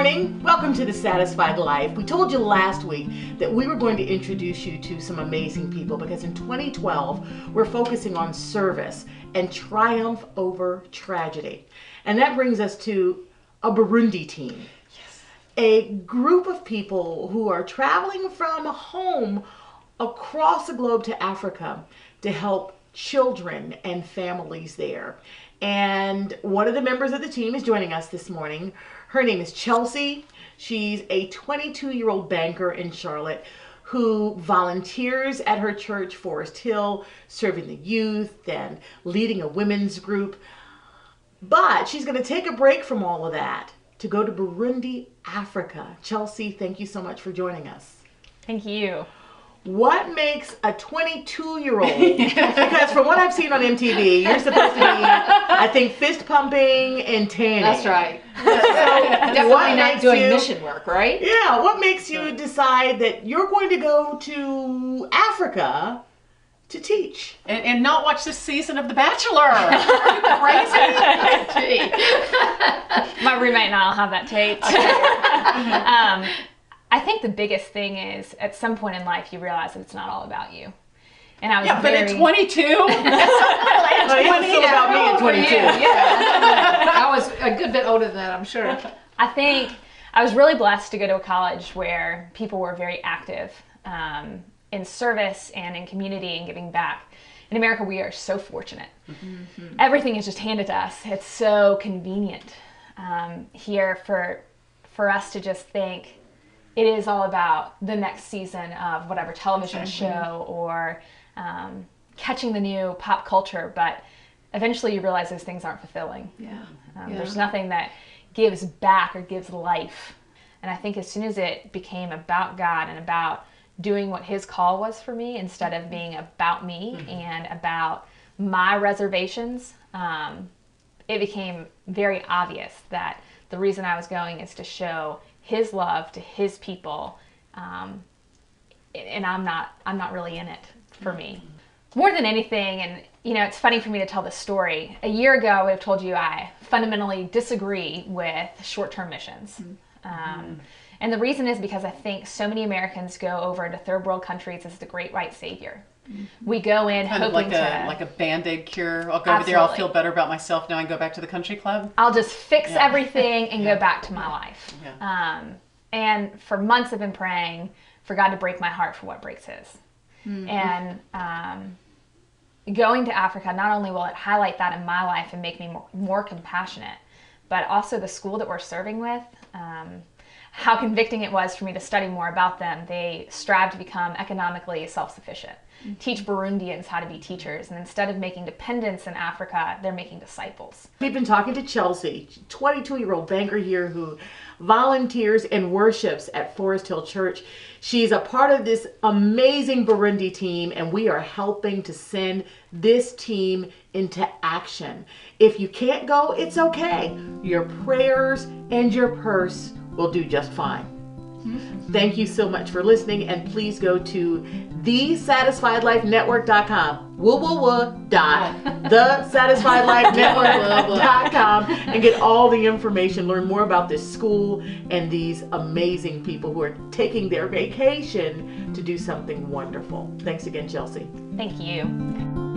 morning. Welcome to The Satisfied Life. We told you last week that we were going to introduce you to some amazing people because in 2012, we're focusing on service and triumph over tragedy. And that brings us to a Burundi team. Yes. A group of people who are traveling from home across the globe to Africa to help children and families there. And one of the members of the team is joining us this morning. Her name is Chelsea. She's a 22-year-old banker in Charlotte who volunteers at her church, Forest Hill, serving the youth and leading a women's group. But she's going to take a break from all of that to go to Burundi, Africa. Chelsea, thank you so much for joining us. Thank you. What makes a 22-year-old, because from what I've seen on MTV, you're supposed to be, I think, fist pumping and tanning. That's right. So Definitely not doing mission work, right? Yeah, what makes you decide that you're going to go to Africa to teach? And not watch this season of The Bachelor. Are you crazy? My roommate and I'll have that taped. I think the biggest thing is at some point in life you realize that it's not all about you. And I was but at 22? It's still about me at 22. Yeah. I was a good bit older than that, I'm sure. I think I was really blessed to go to a college where people were very active in service and in community and giving back. In America, we are so fortunate. Mm-hmm. Everything is just handed to us. It's so convenient here for us to just think, it is all about the next season of whatever television show or catching the new pop culture, but eventually you realize those things aren't fulfilling. Yeah. There's nothing that gives back or gives life. And I think as soon as it became about God and about doing what His call was for me instead of being about me and about my reservations, it became very obvious that the reason I was going is to show His love to His people, and I'm not really in it for me. More than anything, and it's funny for me to tell this story. A year ago, I would have told you I fundamentally disagree with short-term missions. And the reason is because I think so many Americans go over into third world countries as the great white savior. We go in kind hoping of like a Band-Aid cure. I'll go over there, I'll feel better about myself now and go back to the country club. I'll just fix everything and go back to my life. Yeah. And for months I've been praying for God to break my heart for what breaks His. And going to Africa, not only will it highlight that in my life and make me more compassionate, but also the school that we're serving with, how convicting it was for me to study more about them. They strive to become economically self-sufficient, teach Burundians how to be teachers, and instead of making dependents in Africa, they're making disciples. We've been talking to Chelsea, 22-year-old banker here who volunteers and worships at Forest Hill Church. She's a part of this amazing Burundi team, and we are helping to send this team into action. If you can't go, it's okay. Your prayers and your purse will do just fine. Thank you so much for listening, and please go to thesatisfiedlifenetwork.com thesatisfiedlifenetwork.com and get all the information, learn more about this school and these amazing people who are taking their vacation to do something wonderful. Thanks again, Chelsea. Thank you.